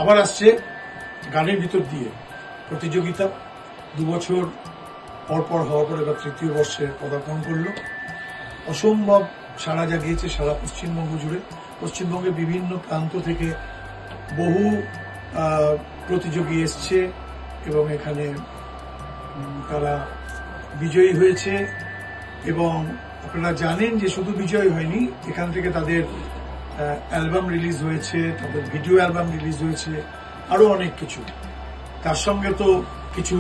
আবার আসছে গানের ভিতর দিয়ে প্রতিযোগিতা। 2 বছর পরপর হওয়ার পরে এবার 3য় বর্ষে পদার্পণ করলো। অসম্ভব সাড়া জাগিয়েছে সারা পশ্চিমবঙ্গ জুড়ে। পশ্চিমবঙ্গের বিভিন্ন প্রান্ত থেকে বহু প্রতিযোগী এসছে এবং এখানে তারা বিজয়ী হয়েছে। এবং আপনারা জানেন যে শুধু বিজয় হয়নি, এখান থেকে তাদের অ্যালবাম রিলিজ হয়েছে, তাদের ভিডিও অ্যালবাম রিলিজ হয়েছে, আরো অনেক কিছু। তার সঙ্গে তো কিছু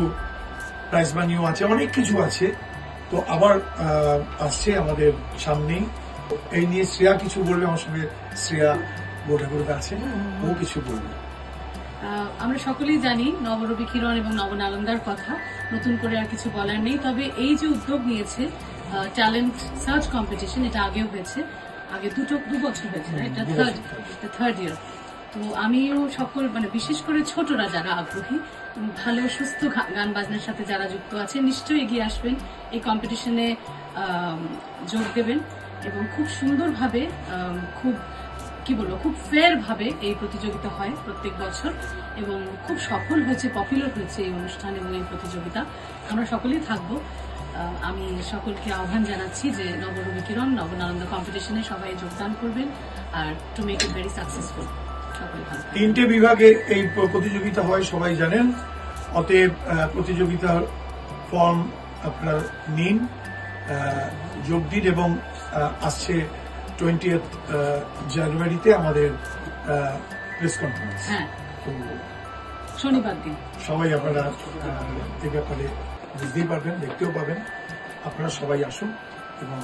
প্রাইজ মানিও আছে, অনেক কিছু আছে। তো আবার আসছে আমাদের সামনেই। এই নিয়ে শ্রেয়া কিছু বলবে, আমার সঙ্গে শ্রেয়া বোঠাকুরদা আছে, ও কিছু বলবে। আমরা সকলেই জানি নবরবি কিরণ এবং নবনালন্দার কথা, নতুন করে আর কিছু বলার নেই। তবে এই যে উদ্যোগ নিয়েছে ট্যালেন্ট সার্চ কম্পিটিশন, এটা আগেও হয়েছে, আগে 2 বছর হয়েছে, এটা থার্ড ইয়ার। তো আমিও সকল বিশেষ করে ছোটরা যারা আগ্রহী, ভালো সুস্থ গান বাজনার সাথে যারা যুক্ত আছে, নিশ্চয়ই এগিয়ে আসবেন, এই কম্পিটিশনে যোগ দেবেন এবং খুব সুন্দরভাবে খুব ফেয়ার ভাবে এই প্রতিযোগিতা হয় প্রত্যেক বছর এবং খুব সফল হয়েছে, পপুলার হয়েছে এই অনুষ্ঠান এবং এই প্রতিযোগিতা। আমরা সকলেই থাকবো। আমি সকলকে আহ্বান জানাচ্ছি যে নবরবি কিরণ নবনালন্দা কম্পিটিশনে সবাই যোগদান করবেন আর to make it very successful. 3টে বিভাগে এই প্রতিযোগিতা হয়, সবাই জানেন। অতএব প্রতিযোগিতার ফর্ম আপনারা নিন, যোগ দিন এবং আসছে 20th জানুয়ারিতে আমাদের প্রেস কনফারেন্স, শনিবার দিন। সবাই আপনারা এই ব্যাপারে বুঝতেই পারবেন, দেখতেও পাবেন। আপনারা সবাই আসুন এবং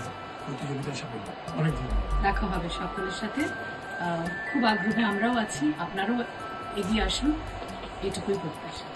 প্রতিযোগিতায় সামিল হন। অনেক ধন্যবাদ। দেখা হবে সকলের সাথে, খুব আগ্রহে আমরাও আছি, আপনারাও এগিয়ে আসুন, এটুকুই প্রত্যাশা।